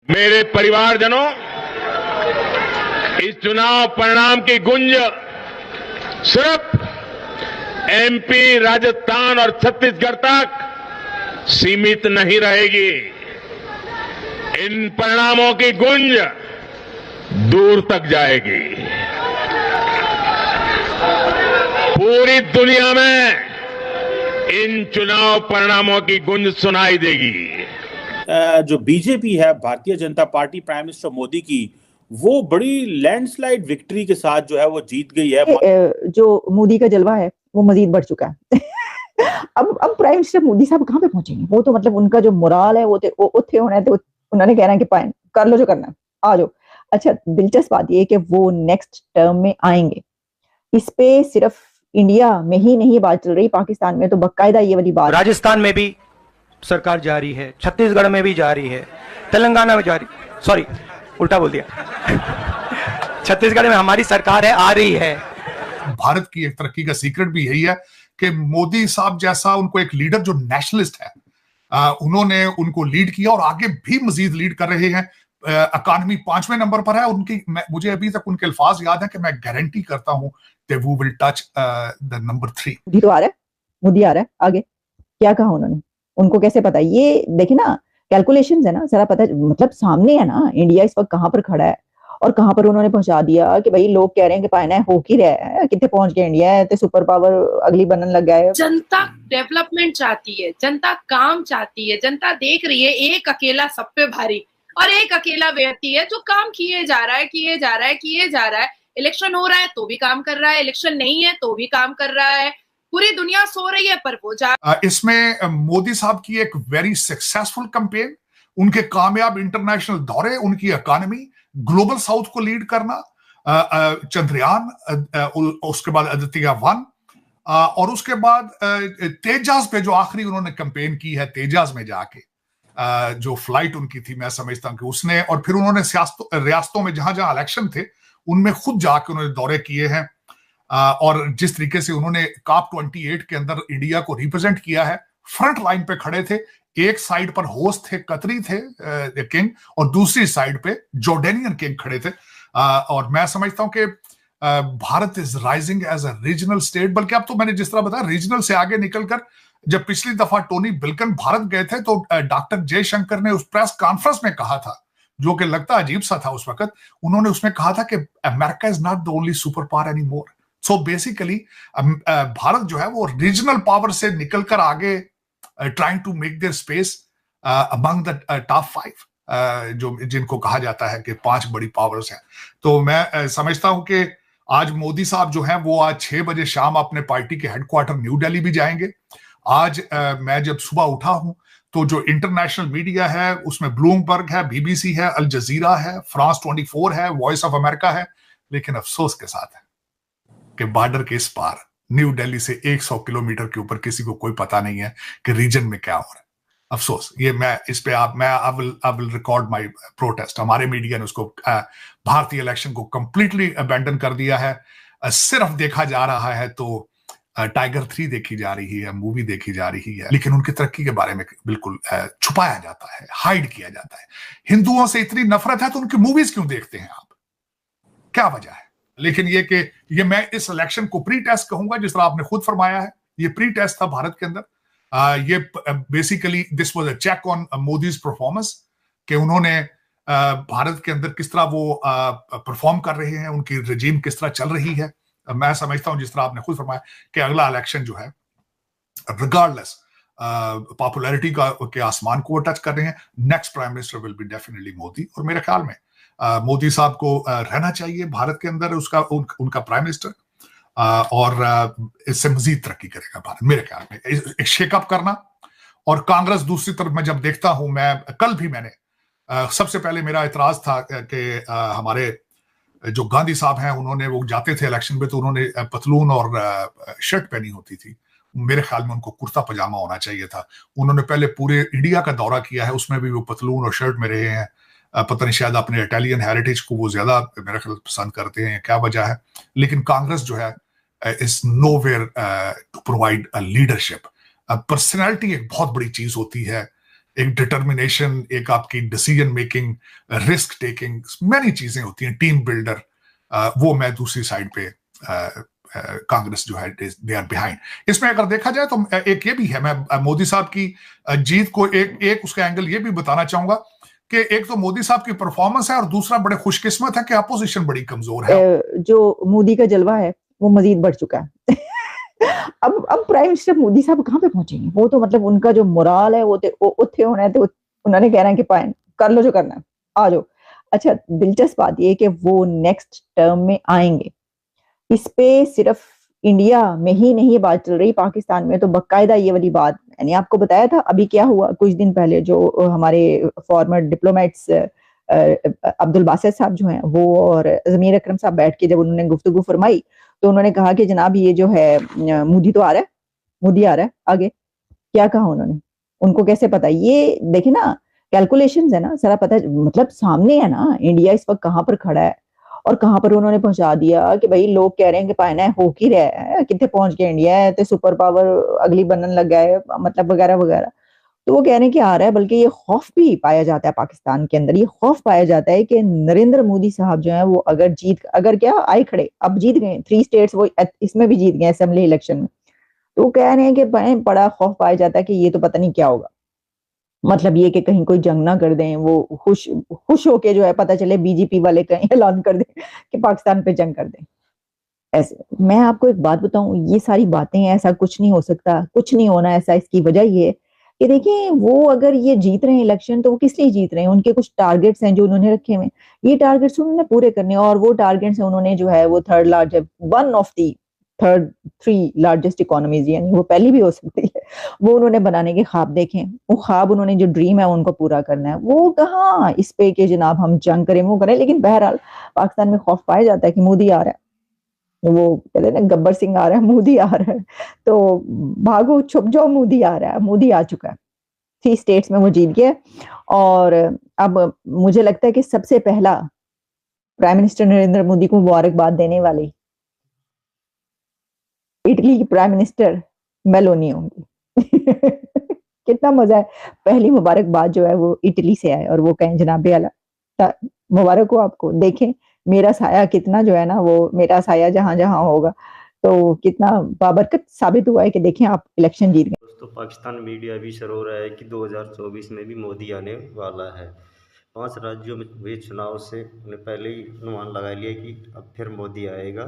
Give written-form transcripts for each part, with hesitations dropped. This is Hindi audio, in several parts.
मेरे परिवारजनों, इस चुनाव परिणाम की गुंज सिर्फ एमपी, राजस्थान और छत्तीसगढ़ तक सीमित नहीं रहेगी। इन परिणामों की गुंज दूर तक जाएगी। पूरी दुनिया में इन चुनाव परिणामों की गुंज सुनाई देगी। जो बीजेपी है, Bharatiya Janata party, prime minister Modi की, वो बड़ी लैंडस्लाइड विक्ट्री के साथ जो है वो जीत गई है। जो मोदी का जलवा है वो मजीद बढ़ चुका है। अब प्राइम मिनिस्टर मोदी साहब कहाँ पे पहुंचेंगे? वो तो मतलब उनका जो मोराल है वो उठे होना है, तो उन्होंने कहना है कि पाए कर लो जो करना है, आ जाओ। अच्छा, दिलचस्प बात ये है कि वो नेक्स्ट टर्म में आएंगे। इस पे सिर्फ इंडिया में ही नहीं बात चल रही, पाकिस्तान में तो बाकायदा ये वाली बात, राजस्थान में भी सरकार जा रही है, छत्तीसगढ़ में भी जा रही है, तेलंगाना में जा रही, सॉरी उल्टा बोल दिया। छत्तीसगढ़ में हमारी सरकार है, आ रही है। भारत की एक तरक्की का सीक्रेट भी यही है कि मोदी साहब जैसा उनको एक लीडर जो नेशनलिस्ट है, उन्होंने उनको लीड किया और आगे भी मजीद लीड कर रहे हैं। इकॉनमी 5वें नंबर पर है उनकी। मुझे अभी तक उनके अल्फाज याद है कि मैं गारंटी करता हूं कि वो will touch the number 3। Modi तो आ रहा है, मोदी आ रहा है। आगे क्या कहा उन्होंने, उनको कैसे पता? ये देखे ना, कैलकुलेशंस है ना, सारा पता, मतलब सामने है ना इंडिया इस वक्त कहां पर खड़ा है और कहां पर उन्होंने पहुंचा दिया कि भाई लोग कह रहे हैं कि पाना हो की रहा है, कितने पहुंच गया इंडिया है, तो सुपर पावर अगली बनने लग गया है। जनता डेवलपमेंट चाहती है, जनता काम चाहती है, जनता देख रही है एक अकेला सब पे भारी और एक अकेला व्यक्ति है जो काम किए जा रहा है, किए जा रहा है, किए जा रहा है। इलेक्शन हो रहा है तो भी काम कर रहा है, इलेक्शन नहीं है तो भी काम कर रहा है। पूरी दुनिया सो रही है पर वो जा। इसमें मोदी साहब की एक वेरी सक्सेसफुल कैंपेन, उनके कामयाब इंटरनेशनल दौरे, उनकी इकॉनमी, ग्लोबल साउथ को लीड करना, चंद्रयान, उसके बाद आदित्य-1, और उसके बाद तेजास पे जो आखिरी उन्होंने कैंपेन की है, तेजास में जाके जो फ्लाइट उनकी थी, मैं समझता हूं कि उसने, और फिर उन्होंने रियासतों में जहां जहां इलेक्शन थे उनमें खुद जाके उन्होंने दौरे किए हैं। और जिस तरीके से उन्होंने COP 28 के अंदर इंडिया को रिप्रेजेंट किया है, फ्रंट लाइन पे खड़े थे। एक साइड पर होस्ट थे, कतरी थे किंग, और दूसरी साइड पे जॉर्डेनियन किंग खड़े थे। और मैं समझता हूं कि Bharat is rising as a regional state. बल्कि अब तो मैंने जिस तरह बताया, रीजनल से आगे निकलकर, जब पिछली दफा टोनी बिल्कन भारत गए थे तो डॉक्टर जयशंकर ने उस प्रेस कॉन्फ्रेंस में कहा था, जो कि लगता अजीब सा था उस वक्त, उन्होंने उसमें कहा था कि America is not the only super power any more. So basically Bharat जो है वो रीजनल पावर से निकलकर आगे trying to make their space among the top 5, जो जिनको कहा जाता है कि 5 बड़ी पावर्स हैं। तो मैं समझता हूं कि आज मोदी साहब जो हैं वो आज 6 बजे शाम अपने पार्टी के हेडक्वार्टर न्यू दिल्ली भी जाएंगे। आज मैं जब सुबह उठा हूं तो जो इंटरनेशनल मीडिया है उसमें ब्लूमबर्ग है, BBC है, अल जजीरा है, फ्रांस 24 है, वॉइस ऑफ अमेरिका है। लेकिन अफसोस के साथ है कि बॉर्डर के इस पार न्यू दिल्ली से 100 किलोमीटर के ऊपर किसी को कोई पता नहीं है कि रीजन में क्या हो रहा है। अफसोस, ये मैं इस पे I will record my protest. हमारे मीडिया ने उसको भारतीय इलेक्शन को कंप्लीटली अबैंडन कर दिया है। सिर्फ देखा जा रहा है तो टाइगर 3 देखी जा रही है, मूवी देखी जा रही है, लेकिन उनकी तरक्की के बारे में बिल्कुल छुपाया जाता है, हाइड किया जाता है। हिंदुओं से इतनी नफरत है तो उनकी मूवीज क्यों देखते हैं आप? क्या वजह है? लेकिन ये मैं इस इलेक्शन को प्री टेस्ट कहूंगा, जिस तरह आपने खुद फरमाया है, ये प्री टेस्ट था भारत के अंदर। ये basically this was a check on Modi's performance, कि उन्होंने भारत के अंदर किस तरह वो परफॉर्म कर रहे हैं, उनकी रजीम किस तरह चल रही है। मैं समझता हूं, जिस तरह आपने खुद फरमाया, कि अगला इलेक्शन जो है रिगार्डलेस पॉपुलैरिटी के आसमान को वो टच कर रहे हैं। Next prime minister will be definitely Modi, और मेरे ख्याल में मोदी साहब को रहना चाहिए भारत के अंदर उनका प्राइम मिनिस्टर, और इससे मजीद तरक्की करेगा भारत मेरे ख्याल में। एक शेकअप करना, और कांग्रेस दूसरी तरफ मैं जब देखता हूं, कल भी मैंने सबसे पहले मेरा इतराज था कि हमारे जो गांधी साहब हैं, उन्होंने वो जाते थे इलेक्शन में तो उन्होंने पतलून और शर्ट पहनी होती थी। मेरे ख्याल में उनको कुर्ता पजामा होना चाहिए था। उन्होंने पहले पूरे इंडिया का दौरा किया है, उसमें भी वो पतलून और शर्ट में रहे हैं। पता नहीं, शायद अपने इटालियन हेरिटेज को वो ज्यादा मेरा ख्याल पसंद करते हैं, क्या वजह है। लेकिन कांग्रेस जो है is nowhere to provide a leadership. Personality एक बहुत बड़ी चीज होती है। एक डिटर्मिनेशन, एक आपकी decision making, risk taking, many चीजें होती हैं, टीम बिल्डर, वो मैं दूसरी साइड पे कांग्रेस जो है दे आर बिहाइंड। इसमें अगर देखा जाए तो एक ये भी है, मैं मोदी साहब की जीत को एक उसका एंगल ये भी बताना चाहूंगा कि एक तो मोदी साहब की परफॉर्मेंस है और दूसरा बड़े खुशकिस्मत है कि अपोजिशन बड़ी कमजोर है। जो मोदी का जलवा है वो मजीद बढ़ चुका है। अब प्राइम मिनिस्टर मोदी साहब कहाँ पे पहुंचेंगे? वो तो मतलब उनका जो मोराल है वो उत्थे होना है, तो उन्होंने कहना है कि पाए कर लो जो करना है, आ जाओ। अच्छा, दिलचस्प बात ये है कि वो नेक्स्ट टर्म में आएंगे। इस पे सिर्फ इंडिया में ही नहीं ये बात चल रही, पाकिस्तान में तो बकायदा ये वाली बात मैंने आपको बताया था। अभी क्या हुआ कुछ दिन पहले, जो हमारे फॉर्मर डिप्लोमेट्स अब्दुल बासित साहब जो हैं वो और जमीर अकरम साहब बैठ के जब उन्होंने गुफ्तगू फरमाई तो उन्होंने कहा कि जनाब ये जो है मोदी तो आ रहा है, मोदी आ रहा है आगे। क्या कहा उन्होंने? उनको कैसे पता? ये देखे ना, कैलकुलेशंस है ना, सारा पता, मतलब सामने है ना इंडिया इस वक्त कहाँ पर खड़ा है और कहाँ पर उन्होंने पहुंचा दिया कि भाई लोग कह रहे हैं कि पाना हो की रहा है, कितने पहुंच गया इंडिया है तो सुपर पावर अगली बनने लग गया है, मतलब वगैरह वगैरह। तो वो कह रहे हैं कि आ रहा है, बल्कि ये खौफ भी पाया जाता है पाकिस्तान के अंदर, ये खौफ पाया जाता है कि नरेंद्र मोदी साहब जो है वो अगर क्या आए खड़े, अब जीत गए 3 स्टेट्स, वो इसमें भी जीत गए असेंबली इलेक्शन में, तो वो कह रहे हैं कि बड़ा खौफ पाया जाता है कि ये तो पता नहीं क्या होगा। मतलब ये कि कहीं कोई जंग ना कर दें, वो खुश होके जो है, पता चले बीजेपी वाले कहीं ऐलान कर दें कि पाकिस्तान पे जंग कर दें। ऐसे मैं आपको एक बात बताऊं, ये सारी बातें, ऐसा कुछ नहीं हो सकता, कुछ नहीं होना ऐसा। इसकी वजह ये है कि देखिए, वो अगर ये जीत रहे हैं इलेक्शन तो वो किस लिए जीत रहे हैं? उनके कुछ टारगेट्स हैं जो उन्होंने रखे हुए, ये टारगेट्स उन्होंने पूरे करने, और वो टारगेट्स है उन्होंने जो है वो third largest, one of the third 3 largest economies, यानी वो पहली भी हो सकती है, वो उन्होंने बनाने के ख्वाब देखे। वो ख्वाब, उन्होंने जो ड्रीम है उनको पूरा करना है। वो कहाँ इस पे कि जनाब हम जंग करें वो करें, लेकिन बहरहाल पाकिस्तान में खौफ पाया जाता है कि मोदी आ रहा है, वो कहते हैं ना गब्बर सिंह आ रहा है, मोदी आ रहा है, तो भागो छुप जाओ, मोदी आ रहा है। मोदी आ चुका है, 3 स्टेट्स में वो जीत गया। और अब मुझे लगता है कि सबसे पहला प्राइम मिनिस्टर नरेंद्र मोदी को मुबारकबाद देने वाली इटली की प्राइम मिनिस्टर मेलोनी होंगी। कितना मजा है, पहली मुबारकबाद जो है वो इटली से आए और वो कहें जनाबे आला मुबारक हो आपको, देखें मेरा साया कितना जो है ना, वो मेरा साया जहां जहां होगा, तो कितना बाबरकत साबित हुआ है कि देखें आप इलेक्शन जीत गए। दोस्तों, पाकिस्तान मीडिया भी सरो रहा है कि 2024 में भी मोदी आने वाला है। 5 राज्यों में हुए चुनाव से उन्हें पहले ही अनुमान लगा लिया कि अब फिर मोदी आएगा।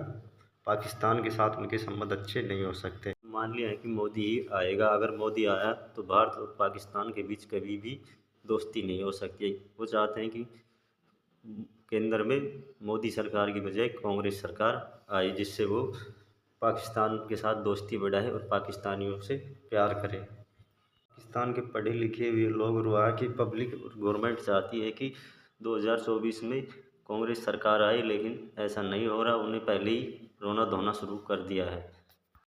पाकिस्तान के साथ उनके संबंध अच्छे नहीं हो सकते। मान लिया है कि मोदी ही आएगा। अगर मोदी आया तो भारत और पाकिस्तान के बीच कभी भी दोस्ती नहीं हो सकती। वो चाहते हैं कि केंद्र में मोदी सरकार की बजाय कांग्रेस सरकार आए, जिससे वो पाकिस्तान के साथ दोस्ती बढ़ाए और पाकिस्तानियों से प्यार करें। पाकिस्तान के पढ़े लिखे हुए लोग और वहाँ की पब्लिक गवर्नमेंट चाहती है कि 2024 में कांग्रेस सरकार आए, लेकिन ऐसा नहीं हो रहा। उन्हें पहले ही रोना धोना शुरू कर दिया है।